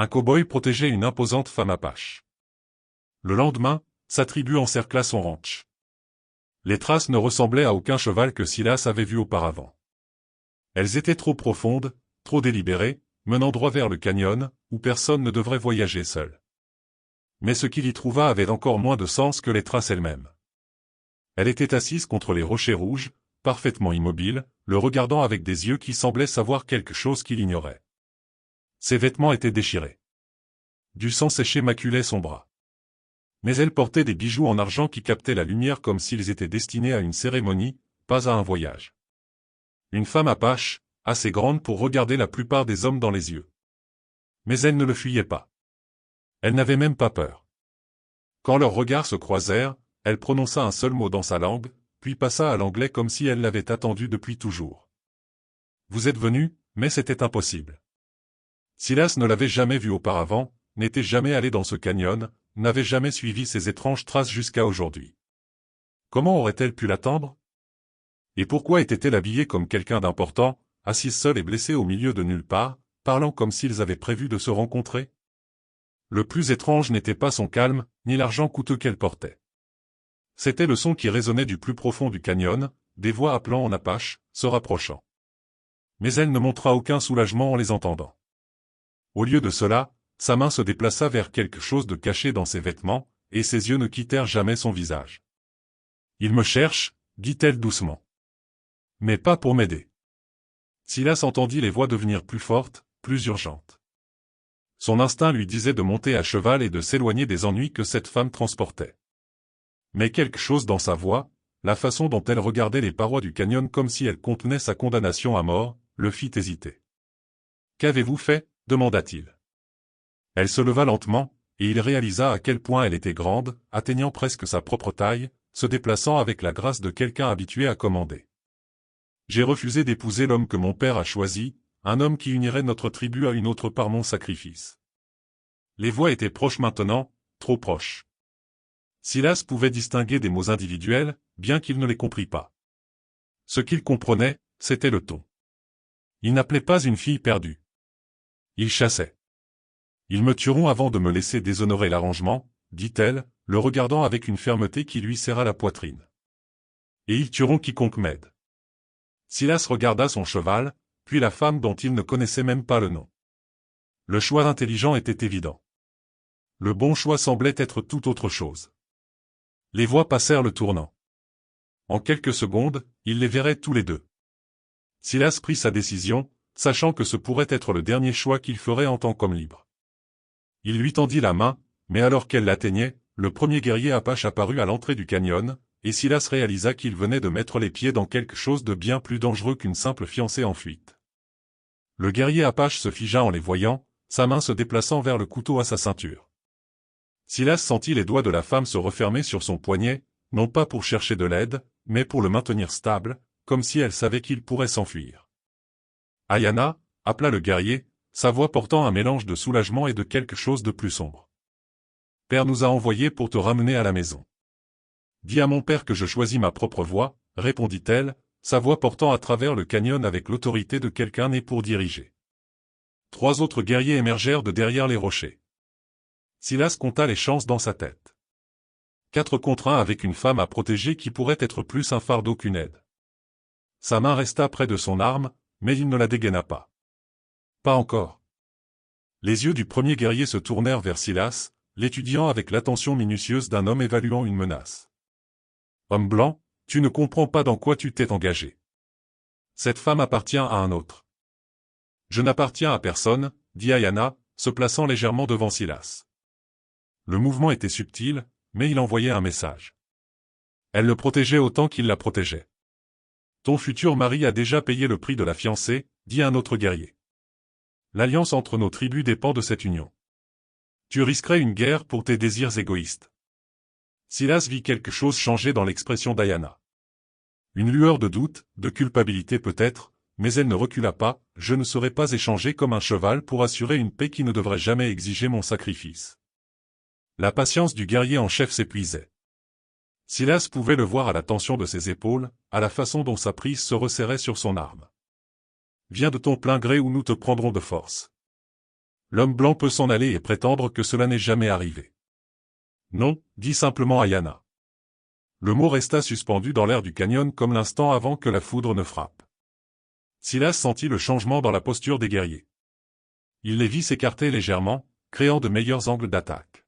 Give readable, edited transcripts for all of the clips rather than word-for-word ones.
Un cow-boy protégeait une imposante femme apache. Le lendemain, sa tribu encercla son ranch. Les traces ne ressemblaient à aucun cheval que Silas avait vu auparavant. Elles étaient trop profondes, trop délibérées, menant droit vers le canyon, où personne ne devrait voyager seul. Mais ce qu'il y trouva avait encore moins de sens que les traces elles-mêmes. Elle était assise contre les rochers rouges, parfaitement immobile, le regardant avec des yeux qui semblaient savoir quelque chose qu'il ignorait. Ses vêtements étaient déchirés. Du sang séché maculait son bras. Mais elle portait des bijoux en argent qui captaient la lumière comme s'ils étaient destinés à une cérémonie, pas à un voyage. Une femme apache, assez grande pour regarder la plupart des hommes dans les yeux. Mais elle ne le fuyait pas. Elle n'avait même pas peur. Quand leurs regards se croisèrent, elle prononça un seul mot dans sa langue, puis passa à l'anglais comme si elle l'avait attendu depuis toujours. Vous êtes venu, mais c'était impossible. Silas ne l'avait jamais vu auparavant, n'était jamais allé dans ce canyon, n'avait jamais suivi ces étranges traces jusqu'à aujourd'hui. Comment aurait-elle pu l'attendre? Et pourquoi était-elle habillée comme quelqu'un d'important, assise seule et blessée au milieu de nulle part, parlant comme s'ils avaient prévu de se rencontrer? Le plus étrange n'était pas son calme, ni l'argent coûteux qu'elle portait. C'était le son qui résonnait du plus profond du canyon, des voix appelant en apache, se rapprochant. Mais elle ne montra aucun soulagement en les entendant. Au lieu de cela, sa main se déplaça vers quelque chose de caché dans ses vêtements, et ses yeux ne quittèrent jamais son visage. « Il me cherche », dit-elle doucement. « Mais pas pour m'aider. » Silas entendit les voix devenir plus fortes, plus urgentes. Son instinct lui disait de monter à cheval et de s'éloigner des ennuis que cette femme transportait. Mais quelque chose dans sa voix, la façon dont elle regardait les parois du canyon comme si elle contenait sa condamnation à mort, le fit hésiter. « Qu'avez-vous fait » demanda-t-il. Elle se leva lentement, et il réalisa à quel point elle était grande, atteignant presque sa propre taille, se déplaçant avec la grâce de quelqu'un habitué à commander. « J'ai refusé d'épouser l'homme que mon père a choisi, un homme qui unirait notre tribu à une autre par mon sacrifice. » Les voix étaient proches maintenant, trop proches. Silas pouvait distinguer des mots individuels, bien qu'il ne les comprît pas. Ce qu'il comprenait, c'était le ton. Il n'appelait pas une fille perdue. Il chassait. « Ils me tueront avant de me laisser déshonorer l'arrangement, » dit-elle, le regardant avec une fermeté qui lui serra la poitrine. « Et ils tueront quiconque m'aide. » Silas regarda son cheval, puis la femme dont il ne connaissait même pas le nom. Le choix intelligent était évident. Le bon choix semblait être tout autre chose. Les voix passèrent le tournant. En quelques secondes, il les verrait tous les deux. Silas prit sa décision, sachant que ce pourrait être le dernier choix qu'il ferait en tant qu'homme libre. Il lui tendit la main, mais alors qu'elle l'atteignait, le premier guerrier apache apparut à l'entrée du canyon, et Silas réalisa qu'il venait de mettre les pieds dans quelque chose de bien plus dangereux qu'une simple fiancée en fuite. Le guerrier apache se figea en les voyant, sa main se déplaçant vers le couteau à sa ceinture. Silas sentit les doigts de la femme se refermer sur son poignet, non pas pour chercher de l'aide, mais pour le maintenir stable, comme si elle savait qu'il pourrait s'enfuir. « Ayana » appela le guerrier, sa voix portant un mélange de soulagement et de quelque chose de plus sombre. « Père nous a envoyés pour te ramener à la maison. »« Dis à mon père que je choisis ma propre voie, » répondit-elle, sa voix portant à travers le canyon avec l'autorité de quelqu'un né pour diriger. 3 autres guerriers émergèrent de derrière les rochers. Silas compta les chances dans sa tête. 4 contre 1 avec une femme à protéger qui pourrait être plus un fardeau qu'une aide. Sa main resta près de son arme, mais il ne la dégaina pas. Pas encore. Les yeux du premier guerrier se tournèrent vers Silas, l'étudiant avec l'attention minutieuse d'un homme évaluant une menace. « Homme blanc, tu ne comprends pas dans quoi tu t'es engagé. Cette femme appartient à un autre. »« Je n'appartiens à personne, » dit Ayana, se plaçant légèrement devant Silas. Le mouvement était subtil, mais il envoyait un message. Elle le protégeait autant qu'il la protégeait. « Ton futur mari a déjà payé le prix de la fiancée, » dit un autre guerrier. « L'alliance entre nos tribus dépend de cette union. Tu risquerais une guerre pour tes désirs égoïstes. » Silas vit quelque chose changer dans l'expression d'Ayana. Une lueur de doute, de culpabilité peut-être, mais elle ne recula pas. « Je ne serai pas échangé comme un cheval pour assurer une paix qui ne devrait jamais exiger mon sacrifice. » La patience du guerrier en chef s'épuisait. Silas pouvait le voir à la tension de ses épaules, à la façon dont sa prise se resserrait sur son arme. « Viens de ton plein gré ou nous te prendrons de force. » L'homme blanc peut s'en aller et prétendre que cela n'est jamais arrivé. Non, dit simplement Ayana. Le mot resta suspendu dans l'air du canyon comme l'instant avant que la foudre ne frappe. Silas sentit le changement dans la posture des guerriers. Il les vit s'écarter légèrement, créant de meilleurs angles d'attaque.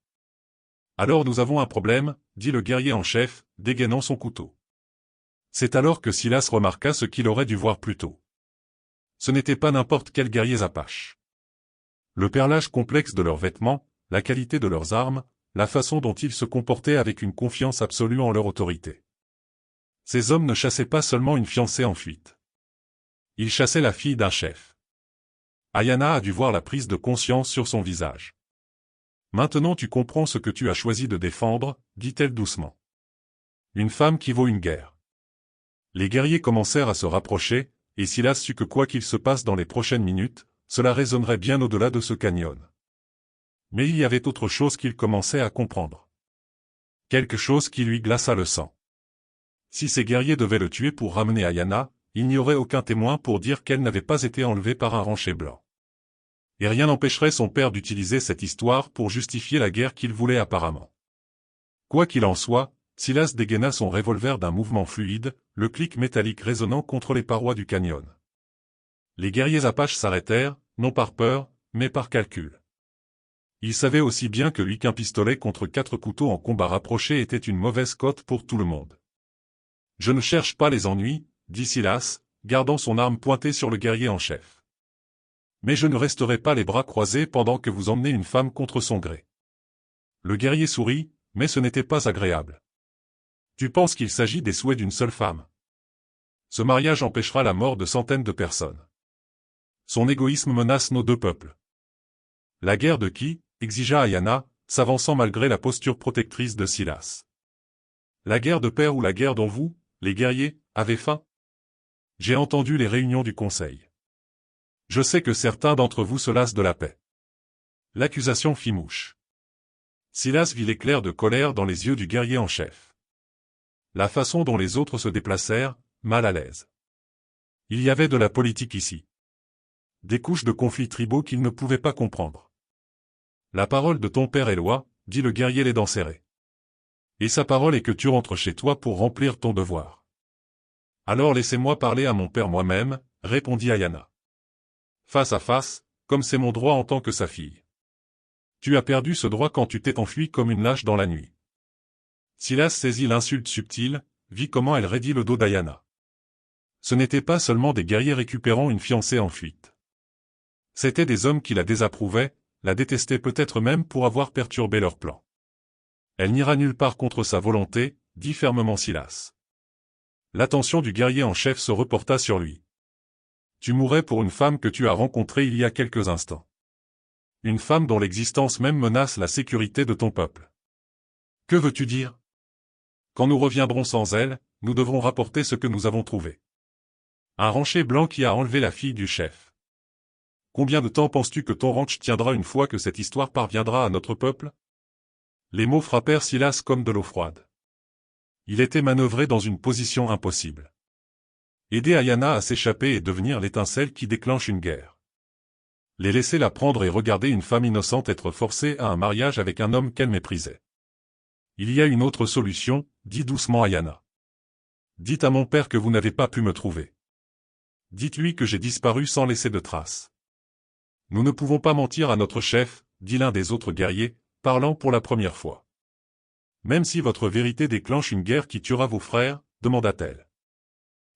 Alors nous avons un problème, dit le guerrier en chef, dégainant son couteau. C'est alors que Silas remarqua ce qu'il aurait dû voir plus tôt. Ce n'étaient pas n'importe quels guerriers apaches. Le perlage complexe de leurs vêtements, la qualité de leurs armes, la façon dont ils se comportaient avec une confiance absolue en leur autorité. Ces hommes ne chassaient pas seulement une fiancée en fuite. Ils chassaient la fille d'un chef. Ayana a dû voir la prise de conscience sur son visage. Maintenant tu comprends ce que tu as choisi de défendre, dit-elle doucement. Une femme qui vaut une guerre. Les guerriers commencèrent à se rapprocher, et Silas sut que quoi qu'il se passe dans les prochaines minutes, cela résonnerait bien au-delà de ce canyon. Mais il y avait autre chose qu'il commençait à comprendre. Quelque chose qui lui glaça le sang. Si ces guerriers devaient le tuer pour ramener Ayana, il n'y aurait aucun témoin pour dire qu'elle n'avait pas été enlevée par un rancher blanc. Et rien n'empêcherait son père d'utiliser cette histoire pour justifier la guerre qu'il voulait apparemment. Quoi qu'il en soit, Silas dégaina son revolver d'un mouvement fluide, le clic métallique résonnant contre les parois du canyon. Les guerriers apaches s'arrêtèrent, non par peur, mais par calcul. Ils savaient aussi bien que lui qu'un pistolet contre 4 couteaux en combat rapproché était une mauvaise cote pour tout le monde. « Je ne cherche pas les ennuis, » dit Silas, gardant son arme pointée sur le guerrier en chef. « Mais je ne resterai pas les bras croisés pendant que vous emmenez une femme contre son gré. » Le guerrier sourit, mais ce n'était pas agréable. « Tu penses qu'il s'agit des souhaits d'une seule femme? Ce mariage empêchera la mort de centaines de personnes. Son égoïsme menace nos deux peuples. » « La guerre de qui ?» exigea Ayana, s'avançant malgré la posture protectrice de Silas. « La guerre de père ou la guerre dont vous, les guerriers, avez faim? J'ai entendu les réunions du conseil. Je sais que certains d'entre vous se lassent de la paix. » L'accusation fit mouche. Silas vit l'éclair de colère dans les yeux du guerrier en chef. La façon dont les autres se déplacèrent, mal à l'aise. Il y avait de la politique ici. Des couches de conflits tribaux qu'il ne pouvait pas comprendre. La parole de ton père est loi, dit le guerrier les dents serrées. Et sa parole est que tu rentres chez toi pour remplir ton devoir. Alors laissez-moi parler à mon père moi-même, répondit Ayana. Face à face, comme c'est mon droit en tant que sa fille. Tu as perdu ce droit quand tu t'es enfui comme une lâche dans la nuit. Silas saisit l'insulte subtile, vit comment elle raidit le dos d'Ayana. Ce n'était pas seulement des guerriers récupérant une fiancée en fuite. C'étaient des hommes qui la désapprouvaient, la détestaient peut-être même pour avoir perturbé leur plan. Elle n'ira nulle part contre sa volonté, dit fermement Silas. L'attention du guerrier en chef se reporta sur lui. Tu mourrais pour une femme que tu as rencontrée il y a quelques instants. Une femme dont l'existence même menace la sécurité de ton peuple. Que veux-tu dire? Quand nous reviendrons sans elle, nous devrons rapporter ce que nous avons trouvé. Un rancher blanc qui a enlevé la fille du chef. Combien de temps penses-tu que ton ranch tiendra une fois que cette histoire parviendra à notre peuple? Les mots frappèrent Silas comme de l'eau froide. Il était manœuvré dans une position impossible. Aider Ayana à s'échapper et devenir l'étincelle qui déclenche une guerre. Les laisser la prendre et regarder une femme innocente être forcée à un mariage avec un homme qu'elle méprisait. Il y a une autre solution, dit doucement Ayana. Dites à mon père que vous n'avez pas pu me trouver. Dites-lui que j'ai disparu sans laisser de traces. Nous ne pouvons pas mentir à notre chef, dit l'un des autres guerriers, parlant pour la première fois. Même si votre vérité déclenche une guerre qui tuera vos frères, demanda-t-elle.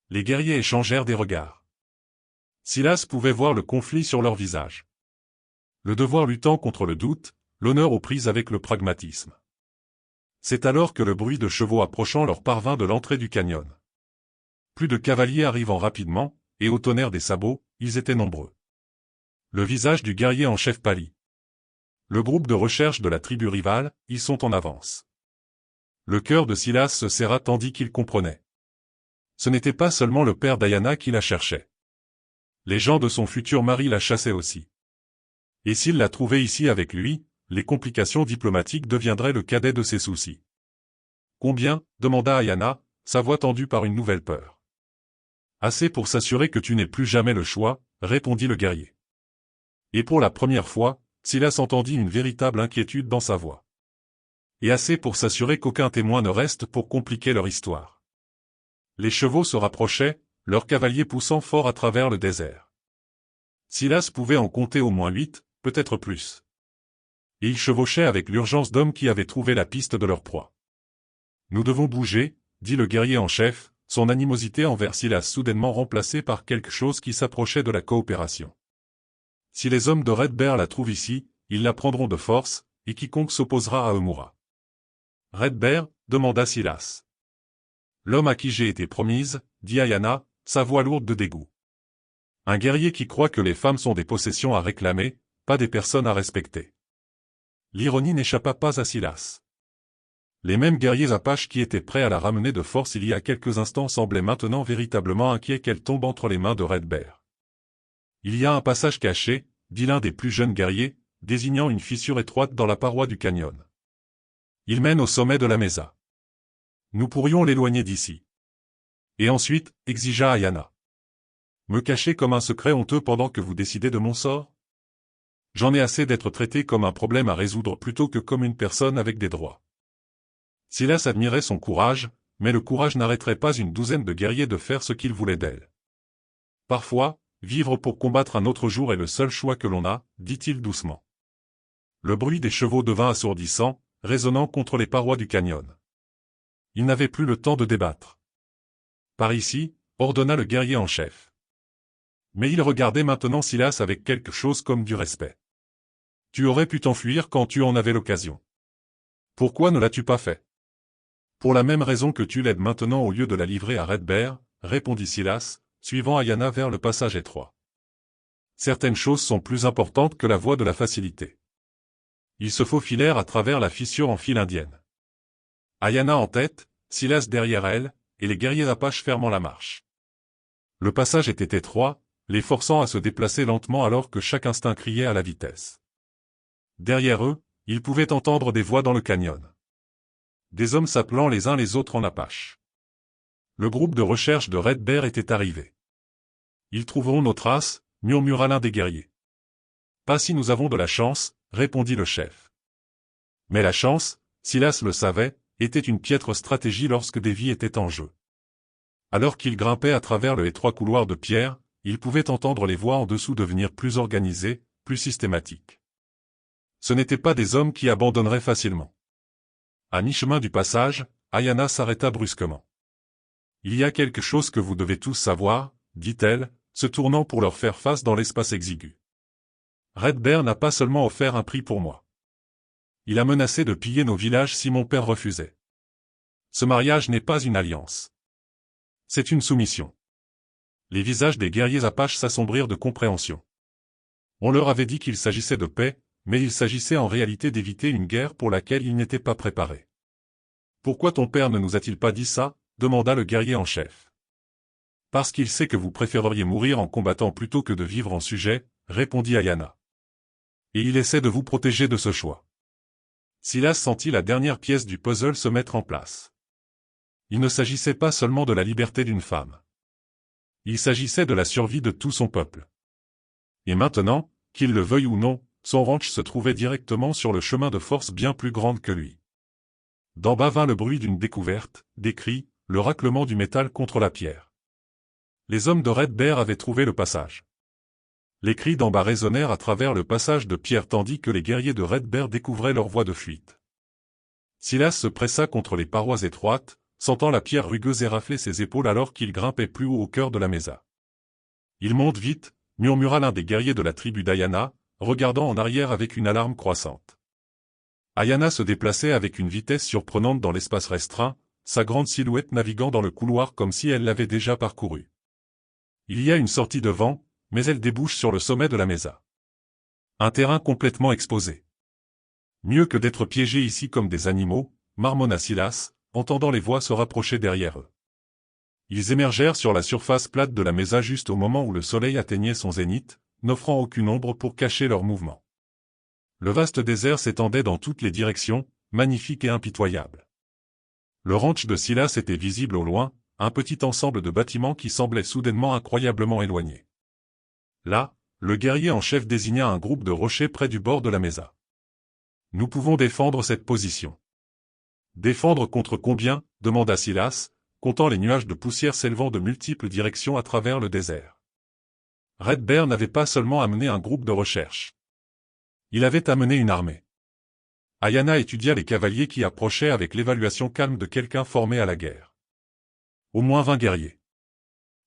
Les guerriers échangèrent des regards. Silas pouvait voir le conflit sur leur visage. Le devoir luttant contre le doute, l'honneur aux prises avec le pragmatisme. C'est alors que le bruit de chevaux approchant leur parvint de l'entrée du canyon. Plus de cavaliers arrivant rapidement, et au tonnerre des sabots, ils étaient nombreux. Le visage du guerrier en chef pâlit. Le groupe de recherche de la tribu rivale, ils sont en avance. Le cœur de Silas se serra tandis qu'il comprenait. Ce n'était pas seulement le père d'Ayana qui la cherchait. Les gens de son futur mari la chassaient aussi. Et s'il la trouvait ici avec lui, les complications diplomatiques deviendraient le cadet de ses soucis. Combien? Demanda Ayana, sa voix tendue par une nouvelle peur. Assez pour s'assurer que tu n'aies plus jamais le choix, répondit le guerrier. Et pour la première fois, Silas entendit une véritable inquiétude dans sa voix. Et assez pour s'assurer qu'aucun témoin ne reste pour compliquer leur histoire. Les chevaux se rapprochaient, leurs cavaliers poussant fort à travers le désert. Silas pouvait en compter au moins 8, peut-être plus. Et ils chevauchaient avec l'urgence d'hommes qui avaient trouvé la piste de leur proie. « Nous devons bouger », dit le guerrier en chef, son animosité envers Silas soudainement remplacée par quelque chose qui s'approchait de la coopération. « Si les hommes de Red Bear la trouvent ici, ils la prendront de force, et quiconque s'opposera à eux mourra. »« Red Bear » demanda Silas. « L'homme à qui j'ai été promise, » dit Ayanna, sa voix lourde de dégoût. Un guerrier qui croit que les femmes sont des possessions à réclamer, pas des personnes à respecter. L'ironie n'échappa pas à Silas. Les mêmes guerriers apaches qui étaient prêts à la ramener de force il y a quelques instants semblaient maintenant véritablement inquiets qu'elle tombe entre les mains de Red Bear. « Il y a un passage caché, » dit l'un des plus jeunes guerriers, désignant une fissure étroite dans la paroi du canyon. « Il mène au sommet de la mesa. Nous pourrions l'éloigner d'ici. » Et ensuite, exigea Ayanna. « Me cacher comme un secret honteux pendant que vous décidez de mon sort ? J'en ai assez d'être traité comme un problème à résoudre plutôt que comme une personne avec des droits. » Silas admirait son courage, mais le courage n'arrêterait pas une douzaine de guerriers de faire ce qu'ils voulaient d'elle. Parfois, vivre pour combattre un autre jour est le seul choix que l'on a, dit-il doucement. Le bruit des chevaux devint assourdissant, résonnant contre les parois du canyon. Il n'avait plus le temps de débattre. « Par ici », ordonna le guerrier en chef. Mais il regardait maintenant Silas avec quelque chose comme du respect. « Tu aurais pu t'enfuir quand tu en avais l'occasion. Pourquoi ne l'as-tu pas fait ? » « Pour la même raison que tu l'aides maintenant au lieu de la livrer à Red Bear, » répondit Silas, suivant Ayanna vers le passage étroit. Certaines choses sont plus importantes que la voie de la facilité. Ils se faufilèrent à travers la fissure en file indienne. Ayanna en tête, Silas derrière elle, et les guerriers apaches fermant la marche. Le passage était étroit, les forçant à se déplacer lentement alors que chaque instinct criait à la vitesse. Derrière eux, ils pouvaient entendre des voix dans le canyon. Des hommes s'appelant les uns les autres en apache. Le groupe de recherche de Red Bear était arrivé. « Ils trouveront nos traces, » murmura l'un des guerriers. « Pas si nous avons de la chance, » répondit le chef. Mais la chance, Silas le savait, était une piètre stratégie lorsque des vies étaient en jeu. Alors qu'ils grimpaient à travers le étroit couloir de pierre, ils pouvaient entendre les voix en dessous devenir plus organisées, plus systématiques. Ce n'étaient pas des hommes qui abandonneraient facilement. À mi-chemin du passage, Ayanna s'arrêta brusquement. « Il y a quelque chose que vous devez tous savoir, » dit-elle, se tournant pour leur faire face dans l'espace exigu. « Red Bear n'a pas seulement offert un prix pour moi. Il a menacé de piller nos villages si mon père refusait. Ce mariage n'est pas une alliance. C'est une soumission. » Les visages des guerriers apaches s'assombrirent de compréhension. On leur avait dit qu'il s'agissait de paix, mais il s'agissait en réalité d'éviter une guerre pour laquelle ils n'étaient pas préparés. « Pourquoi ton père ne nous a-t-il pas dit ça ?» demanda le guerrier en chef. « Parce qu'il sait que vous préféreriez mourir en combattant plutôt que de vivre en sujet, » répondit Ayanna. « Et il essaie de vous protéger de ce choix. » Silas sentit la dernière pièce du puzzle se mettre en place. Il ne s'agissait pas seulement de la liberté d'une femme. Il s'agissait de la survie de tout son peuple. Et maintenant, qu'il le veuille ou non, son ranch se trouvait directement sur le chemin de force bien plus grande que lui. D'en bas vint le bruit d'une découverte, des cris, le raclement du métal contre la pierre. Les hommes de Red Bear avaient trouvé le passage. Les cris d'en bas résonnèrent à travers le passage de pierre tandis que les guerriers de Red Bear découvraient leur voie de fuite. Silas se pressa contre les parois étroites, sentant la pierre rugueuse érafler ses épaules alors qu'il grimpait plus haut au cœur de la mesa. « Il monte vite », murmura l'un des guerriers de la tribu d'Ayanna, regardant en arrière avec une alarme croissante. Ayanna se déplaçait avec une vitesse surprenante dans l'espace restreint, sa grande silhouette naviguant dans le couloir comme si elle l'avait déjà parcouru. Il y a une sortie de vent, mais elle débouche sur le sommet de la mesa. Un terrain complètement exposé. Mieux que d'être piégés ici comme des animaux, marmonna Silas, entendant les voix se rapprocher derrière eux. Ils émergèrent sur la surface plate de la mesa juste au moment où le soleil atteignait son zénith, n'offrant aucune ombre pour cacher leurs mouvements. Le vaste désert s'étendait dans toutes les directions, magnifique et impitoyable. Le ranch de Silas était visible au loin, un petit ensemble de bâtiments qui semblait soudainement incroyablement éloigné. Là, le guerrier en chef désigna un groupe de rochers près du bord de la mesa. Nous pouvons défendre cette position. Défendre contre combien? Demanda Silas, comptant les nuages de poussière s'élevant de multiples directions à travers le désert. Red Bear n'avait pas seulement amené un groupe de recherche. Il avait amené une armée. Ayanna étudia les cavaliers qui approchaient avec l'évaluation calme de quelqu'un formé à la guerre. Au moins 20 guerriers.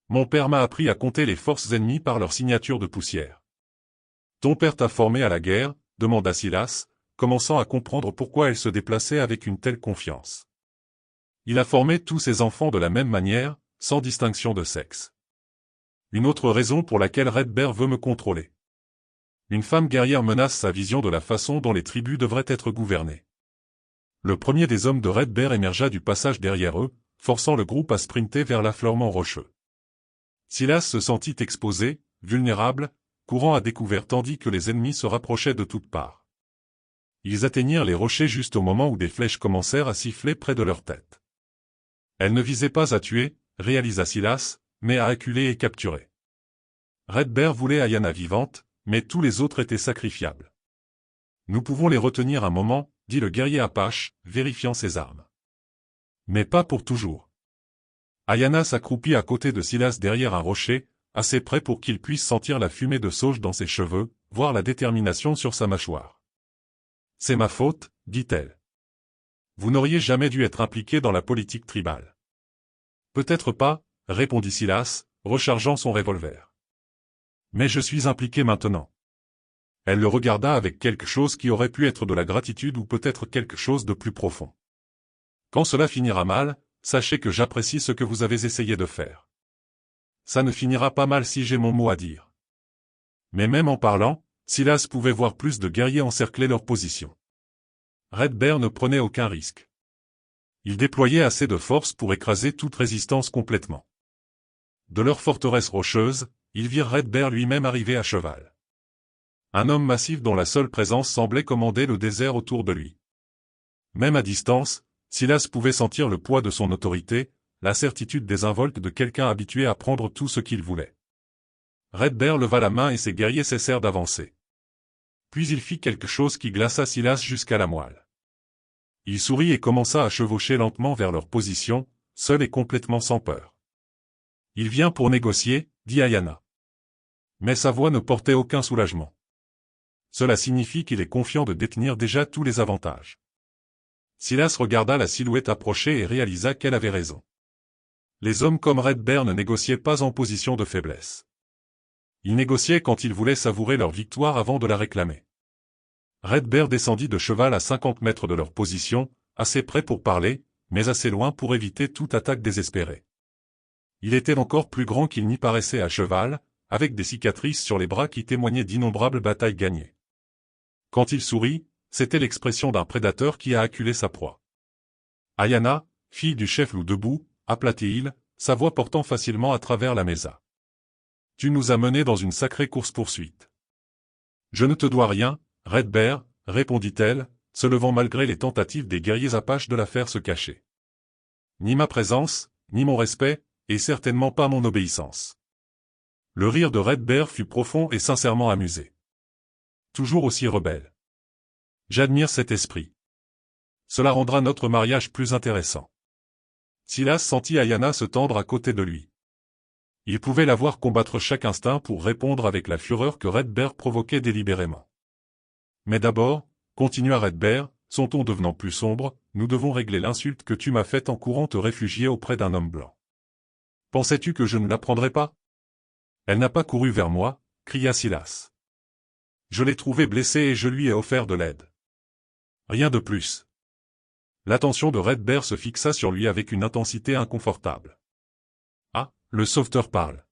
Mon père m'a appris à compter les forces ennemies par leur signature de poussière. Ton père t'a formé à la guerre? Demanda Silas, commençant à comprendre pourquoi elle se déplaçait avec une telle confiance. Il a formé tous ses enfants de la même manière, sans distinction de sexe. Une autre raison pour laquelle Red Bear veut me contrôler. Une femme guerrière menace sa vision de la façon dont les tribus devraient être gouvernées. Le premier des hommes de Red Bear émergea du passage derrière eux, forçant le groupe à sprinter vers l'affleurement rocheux. Silas se sentit exposé, vulnérable, courant à découvert tandis que les ennemis se rapprochaient de toutes parts. Ils atteignirent les rochers juste au moment où des flèches commencèrent à siffler près de leur tête. Elles ne visaient pas à tuer, réalisa Silas, mais à acculer et capturer. Red Bear voulait Ayanna vivante, mais tous les autres étaient sacrifiables. Nous pouvons les retenir un moment, dit le guerrier Apache, vérifiant ses armes. Mais pas pour toujours. Ayanna s'accroupit à côté de Silas derrière un rocher, assez près pour qu'il puisse sentir la fumée de sauge dans ses cheveux, voir la détermination sur sa mâchoire. C'est ma faute, dit-elle. Vous n'auriez jamais dû être impliqué dans la politique tribale. Peut-être pas, répondit Silas, rechargeant son revolver. Mais je suis impliqué maintenant. Elle le regarda avec quelque chose qui aurait pu être de la gratitude ou peut-être quelque chose de plus profond. Quand cela finira mal, sachez que j'apprécie ce que vous avez essayé de faire. Ça ne finira pas mal si j'ai mon mot à dire. Mais même en parlant, Silas pouvait voir plus de guerriers encercler leur position. Red Bear ne prenait aucun risque. Il déployait assez de force pour écraser toute résistance complètement. De leur forteresse rocheuse, ils virent Red Bear lui-même arriver à cheval. Un homme massif dont la seule présence semblait commander le désert autour de lui. Même à distance, Silas pouvait sentir le poids de son autorité, la certitude désinvolte de quelqu'un habitué à prendre tout ce qu'il voulait. Red Bear leva la main et ses guerriers cessèrent d'avancer. Puis il fit quelque chose qui glaça Silas jusqu'à la moelle. Il sourit et commença à chevaucher lentement vers leur position, seul et complètement sans peur. Il vient pour négocier, dit Ayanna. Mais sa voix ne portait aucun soulagement. Cela signifie qu'il est confiant de détenir déjà tous les avantages. Silas regarda la silhouette approcher et réalisa qu'elle avait raison. Les hommes comme Red Bear ne négociaient pas en position de faiblesse. Ils négociaient quand ils voulaient savourer leur victoire avant de la réclamer. Red Bear descendit de cheval à 50 mètres de leur position, assez près pour parler, mais assez loin pour éviter toute attaque désespérée. Il était encore plus grand qu'il n'y paraissait à cheval, avec des cicatrices sur les bras qui témoignaient d'innombrables batailles gagnées. Quand il sourit, c'était l'expression d'un prédateur qui a acculé sa proie. Ayanna, fille du chef loup debout, aplatit-il, sa voix portant facilement à travers la mesa. Tu nous as menés dans une sacrée course-poursuite. Je ne te dois rien, Red Bear, répondit-elle, se levant malgré les tentatives des guerriers apaches de la faire se cacher. Ni ma présence, ni mon respect, et certainement pas mon obéissance. Le rire de Red Bear fut profond et sincèrement amusé. Toujours aussi rebelle. J'admire cet esprit. Cela rendra notre mariage plus intéressant. Silas sentit Ayanna se tendre à côté de lui. Il pouvait la voir combattre chaque instinct pour répondre avec la fureur que Red Bear provoquait délibérément. Mais d'abord, continua Red Bear, son ton devenant plus sombre, nous devons régler l'insulte que tu m'as faite en courant te réfugier auprès d'un homme blanc. Pensais-tu que je ne l'apprendrais pas? Elle n'a pas couru vers moi, cria Silas. Je l'ai trouvée blessée et je lui ai offert de l'aide. Rien de plus. L'attention de Red Bear se fixa sur lui avec une intensité inconfortable. Ah, le sauveteur parle.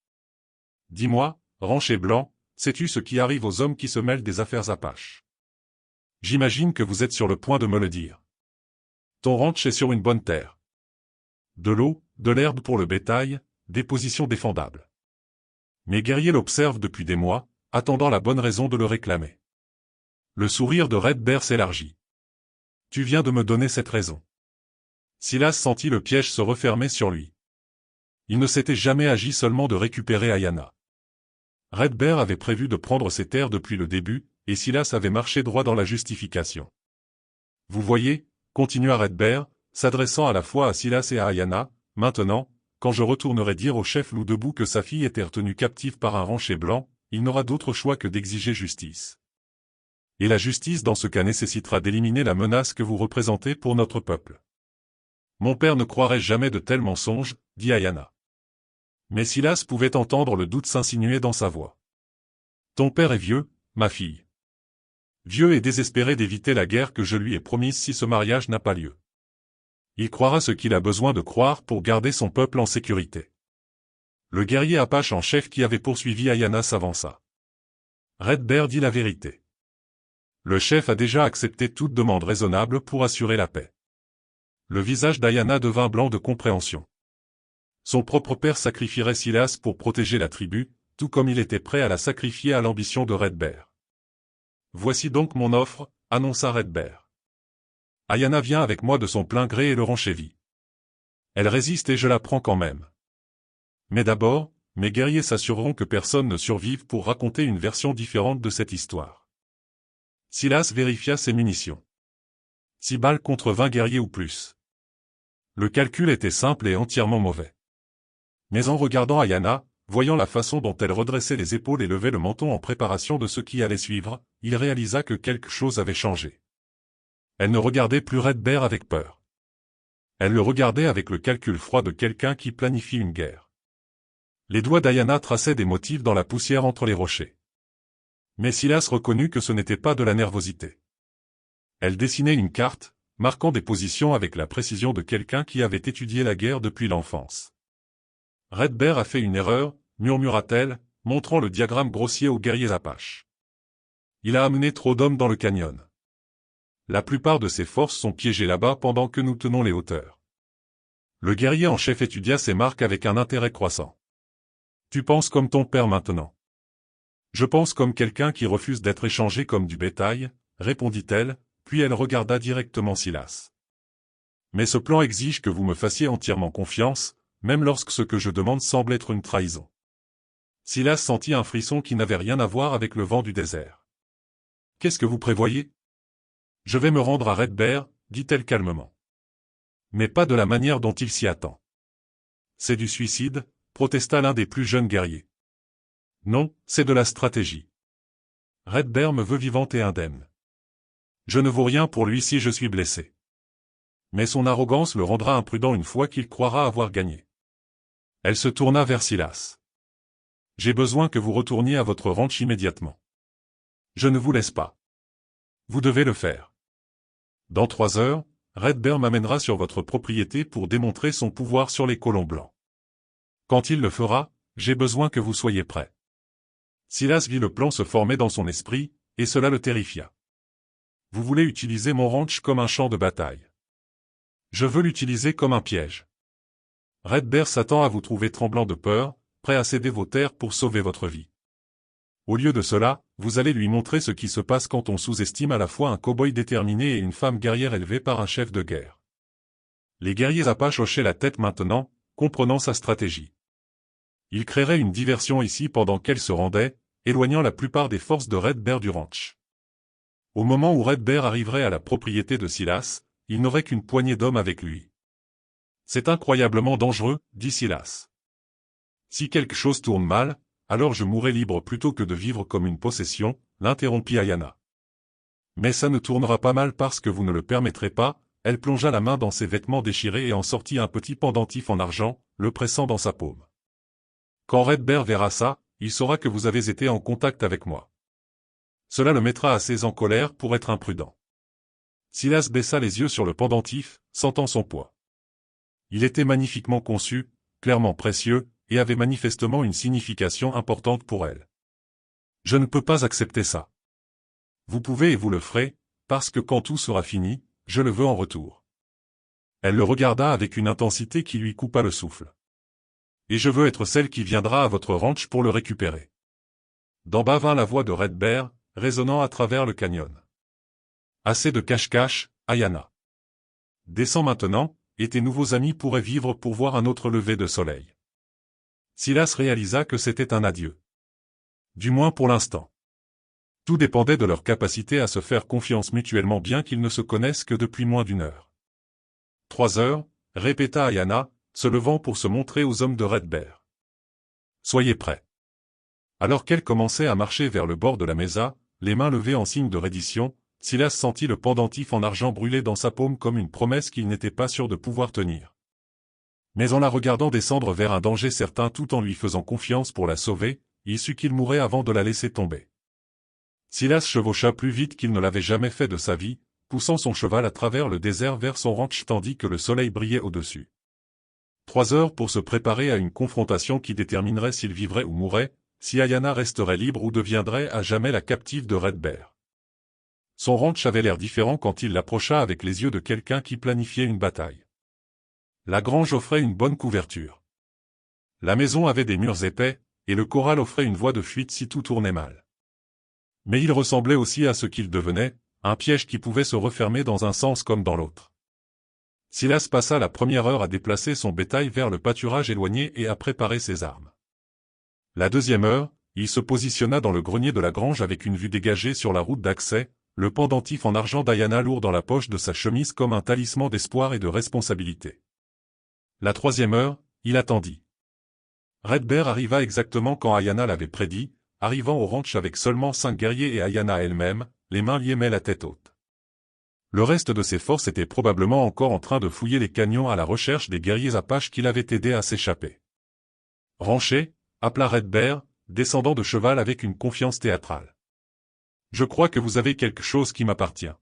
Dis-moi, Rancher Blanc, sais-tu ce qui arrive aux hommes qui se mêlent des affaires apaches? J'imagine que vous êtes sur le point de me le dire. Ton ranch est sur une bonne terre. De l'eau, de l'herbe pour le bétail, des positions défendables. Mes guerriers l'observent depuis des mois, attendant la bonne raison de le réclamer. Le sourire de Red Bear s'élargit. Tu viens de me donner cette raison. Silas sentit le piège se refermer sur lui. Il ne s'était jamais agi seulement de récupérer Ayanna. Red Bear avait prévu de prendre ses terres depuis le début, et Silas avait marché droit dans la justification. Vous voyez, continua Red Bear, s'adressant à la fois à Silas et à Ayanna, maintenant, quand je retournerai dire au chef loup debout que sa fille était retenue captive par un rancher blanc, il n'aura d'autre choix que d'exiger justice. Et la justice dans ce cas nécessitera d'éliminer la menace que vous représentez pour notre peuple. Mon père ne croirait jamais de tels mensonges, dit Ayanna. Mais Silas pouvait entendre le doute s'insinuer dans sa voix. Ton père est vieux, ma fille. Vieux et désespéré d'éviter la guerre que je lui ai promise si ce mariage n'a pas lieu. Il croira ce qu'il a besoin de croire pour garder son peuple en sécurité. Le guerrier Apache en chef qui avait poursuivi Ayanna s'avança. Red Bear dit la vérité. Le chef a déjà accepté toute demande raisonnable pour assurer la paix. Le visage d'Ayanna devint blanc de compréhension. Son propre père sacrifierait Silas pour protéger la tribu, tout comme il était prêt à la sacrifier à l'ambition de Red Bear. Voici donc mon offre, annonça Red Bear. Ayanna vient avec moi de son plein gré et le rancher vit. Elle résiste et je la prends quand même. Mais d'abord, mes guerriers s'assureront que personne ne survive pour raconter une version différente de cette histoire. Silas vérifia ses munitions. 6 balles contre 20 guerriers ou plus. Le calcul était simple et entièrement mauvais. Mais en regardant Ayanna, voyant la façon dont elle redressait les épaules et levait le menton en préparation de ce qui allait suivre, il réalisa que quelque chose avait changé. Elle ne regardait plus Red Bear avec peur. Elle le regardait avec le calcul froid de quelqu'un qui planifie une guerre. Les doigts d'Ayanna traçaient des motifs dans la poussière entre les rochers. Mais Silas reconnut que ce n'était pas de la nervosité. Elle dessinait une carte, marquant des positions avec la précision de quelqu'un qui avait étudié la guerre depuis l'enfance. Red Bear a fait une erreur, murmura-t-elle, montrant le diagramme grossier aux guerriers Apaches. Il a amené trop d'hommes dans le canyon. La plupart de ses forces sont piégées là-bas pendant que nous tenons les hauteurs. Le guerrier en chef étudia ces marques avec un intérêt croissant. Tu penses comme ton père maintenant. Je pense comme quelqu'un qui refuse d'être échangé comme du bétail, répondit-elle, puis elle regarda directement Silas. Mais ce plan exige que vous me fassiez entièrement confiance, même lorsque ce que je demande semble être une trahison. Silas sentit un frisson qui n'avait rien à voir avec le vent du désert. Qu'est-ce que vous prévoyez? Je vais me rendre à Red Bear, dit-elle calmement. Mais pas de la manière dont il s'y attend. C'est du suicide, protesta l'un des plus jeunes guerriers. Non, c'est de la stratégie. Red Bear me veut vivante et indemne. Je ne vaux rien pour lui si je suis blessé. Mais son arrogance le rendra imprudent une fois qu'il croira avoir gagné. Elle se tourna vers Silas. J'ai besoin que vous retourniez à votre ranch immédiatement. Je ne vous laisse pas. Vous devez le faire. Dans 3 heures, Red Bear m'amènera sur votre propriété pour démontrer son pouvoir sur les colons blancs. Quand il le fera, j'ai besoin que vous soyez prêts. Silas vit le plan se former dans son esprit, et cela le terrifia. Vous voulez utiliser mon ranch comme un champ de bataille. Je veux l'utiliser comme un piège. Red Bear s'attend à vous trouver tremblant de peur, prêt à céder vos terres pour sauver votre vie. Au lieu de cela, vous allez lui montrer ce qui se passe quand on sous-estime à la fois un cow-boy déterminé et une femme guerrière élevée par un chef de guerre. Les guerriers Apaches hochaient la tête maintenant, comprenant sa stratégie. Il créerait une diversion ici pendant qu'elle se rendait, éloignant la plupart des forces de Red Bear du ranch. Au moment où Red Bear arriverait à la propriété de Silas, il n'aurait qu'une poignée d'hommes avec lui. C'est incroyablement dangereux, dit Silas. Si quelque chose tourne mal, alors je mourrai libre plutôt que de vivre comme une possession, l'interrompit Ayanna. Mais ça ne tournera pas mal parce que vous ne le permettrez pas, elle plongea la main dans ses vêtements déchirés et en sortit un petit pendentif en argent, le pressant dans sa paume. Quand Red Bear verra ça, il saura que vous avez été en contact avec moi. Cela le mettra assez en colère pour être imprudent. Silas baissa les yeux sur le pendentif, sentant son poids. Il était magnifiquement conçu, clairement précieux, et avait manifestement une signification importante pour elle. Je ne peux pas accepter ça. Vous pouvez et vous le ferez, parce que quand tout sera fini, je le veux en retour. Elle le regarda avec une intensité qui lui coupa le souffle. Et je veux être celle qui viendra à votre ranch pour le récupérer. D'en bas vint la voix de Red Bear, résonnant à travers le canyon. Assez de cache-cache, Ayanna. Descends maintenant, et tes nouveaux amis pourraient vivre pour voir un autre lever de soleil. Silas réalisa que c'était un adieu. Du moins pour l'instant. Tout dépendait de leur capacité à se faire confiance mutuellement bien qu'ils ne se connaissent que depuis moins d'une heure. 3 heures, répéta Ayana, se levant pour se montrer aux hommes de Red Bear. Soyez prêts. Alors qu'elle commençait à marcher vers le bord de la mesa, les mains levées en signe de reddition, Silas sentit le pendentif en argent brûler dans sa paume comme une promesse qu'il n'était pas sûr de pouvoir tenir. Mais en la regardant descendre vers un danger certain tout en lui faisant confiance pour la sauver, il sut qu'il mourrait avant de la laisser tomber. Silas chevaucha plus vite qu'il ne l'avait jamais fait de sa vie, poussant son cheval à travers le désert vers son ranch tandis que le soleil brillait au-dessus. 3 heures pour se préparer à une confrontation qui déterminerait s'il vivrait ou mourrait, si Ayana resterait libre ou deviendrait à jamais la captive de Red Bear. Son ranch avait l'air différent quand il l'approcha avec les yeux de quelqu'un qui planifiait une bataille. La grange offrait une bonne couverture. La maison avait des murs épais, et le corral offrait une voie de fuite si tout tournait mal. Mais il ressemblait aussi à ce qu'il devenait, un piège qui pouvait se refermer dans un sens comme dans l'autre. Silas passa la première heure à déplacer son bétail vers le pâturage éloigné et à préparer ses armes. La deuxième heure, il se positionna dans le grenier de la grange avec une vue dégagée sur la route d'accès, le pendentif en argent d'Ayana lourd dans la poche de sa chemise comme un talisman d'espoir et de responsabilité. La troisième heure, il attendit. Red Bear arriva exactement quand Ayana l'avait prédit, arrivant au ranch avec seulement 5 guerriers et Ayana elle-même, les mains liées mais la tête haute. Le reste de ses forces était probablement encore en train de fouiller les canyons à la recherche des guerriers apaches qui l'avaient aidé à s'échapper. Ranché, appela Red Bear, descendant de cheval avec une confiance théâtrale. Je crois que vous avez quelque chose qui m'appartient.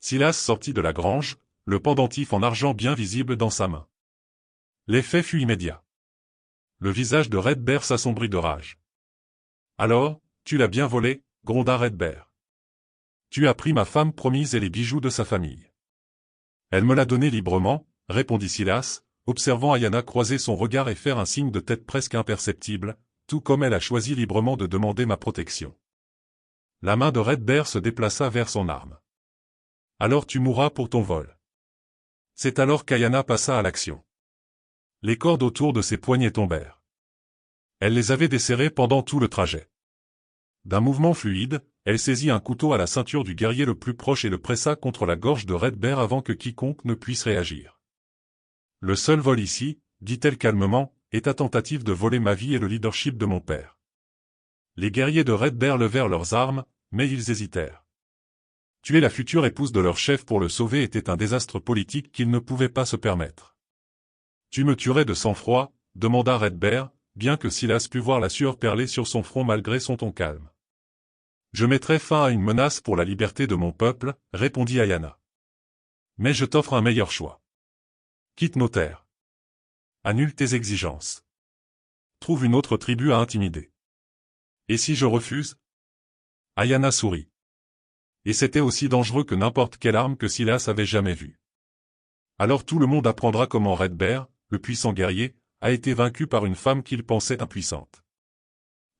Silas sortit de la grange, le pendentif en argent bien visible dans sa main. L'effet fut immédiat. Le visage de Red Bear s'assombrit de rage. Alors, tu l'as bien volé, gronda Red Bear. Tu as pris ma femme promise et les bijoux de sa famille. Elle me l'a donné librement, répondit Silas, observant Ayana croiser son regard et faire un signe de tête presque imperceptible, tout comme elle a choisi librement de demander ma protection. La main de Red Bear se déplaça vers son arme. Alors tu mourras pour ton vol. C'est alors qu'Ayana passa à l'action. Les cordes autour de ses poignets tombèrent. Elle les avait desserrées pendant tout le trajet. D'un mouvement fluide, elle saisit un couteau à la ceinture du guerrier le plus proche et le pressa contre la gorge de Red Bear avant que quiconque ne puisse réagir. Le seul vol ici, dit-elle calmement, est ta tentative de voler ma vie et le leadership de mon père. Les guerriers de Red Bear levèrent leurs armes, mais ils hésitèrent. Tuer la future épouse de leur chef pour le sauver était un désastre politique qu'ils ne pouvaient pas se permettre. Tu me tuerais de sang-froid, demanda Red Bear, bien que Silas pût voir la sueur perler sur son front malgré son ton calme. Je mettrai fin à une menace pour la liberté de mon peuple, répondit Ayana. Mais je t'offre un meilleur choix. Quitte nos terres. Annule tes exigences. Trouve une autre tribu à intimider. Et si je refuse? Ayana sourit. Et c'était aussi dangereux que n'importe quelle arme que Silas avait jamais vue. Alors tout le monde apprendra comment Red Bear, le puissant guerrier, a été vaincu par une femme qu'il pensait impuissante.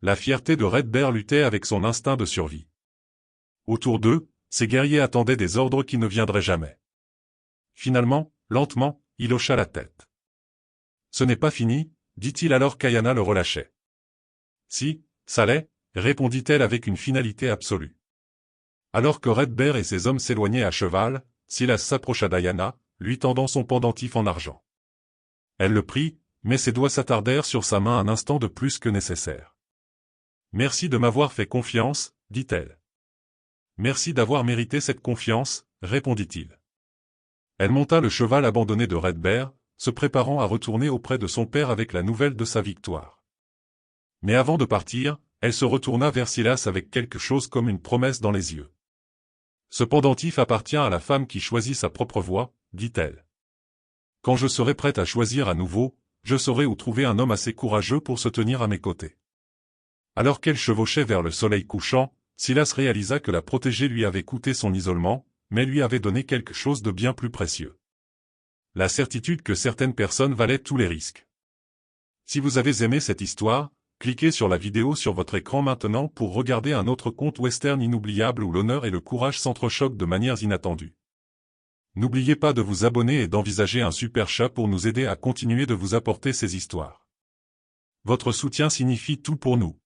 La fierté de Red Bear luttait avec son instinct de survie. Autour d'eux, ces guerriers attendaient des ordres qui ne viendraient jamais. Finalement, lentement, il hocha la tête. Ce n'est pas fini, dit-il alors qu'Ayana le relâchait. Si, ça l'est, répondit-elle avec une finalité absolue. Alors que Red Bear et ses hommes s'éloignaient à cheval, Silas s'approcha d'Ayana, lui tendant son pendentif en argent. Elle le prit, mais ses doigts s'attardèrent sur sa main un instant de plus que nécessaire. Merci de m'avoir fait confiance, dit-elle. Merci d'avoir mérité cette confiance, répondit-il. Elle monta le cheval abandonné de Red Bear, se préparant à retourner auprès de son père avec la nouvelle de sa victoire. Mais avant de partir, elle se retourna vers Silas avec quelque chose comme une promesse dans les yeux. Ce pendentif appartient à la femme qui choisit sa propre voie, dit-elle. Quand je serai prête à choisir à nouveau, je saurai où trouver un homme assez courageux pour se tenir à mes côtés. Alors qu'elle chevauchait vers le soleil couchant, Silas réalisa que la protéger lui avait coûté son isolement, mais lui avait donné quelque chose de bien plus précieux. La certitude que certaines personnes valaient tous les risques. Si vous avez aimé cette histoire, cliquez sur la vidéo sur votre écran maintenant pour regarder un autre conte western inoubliable où l'honneur et le courage s'entrechoquent de manières inattendues. N'oubliez pas de vous abonner et d'envisager un super chat pour nous aider à continuer de vous apporter ces histoires. Votre soutien signifie tout pour nous.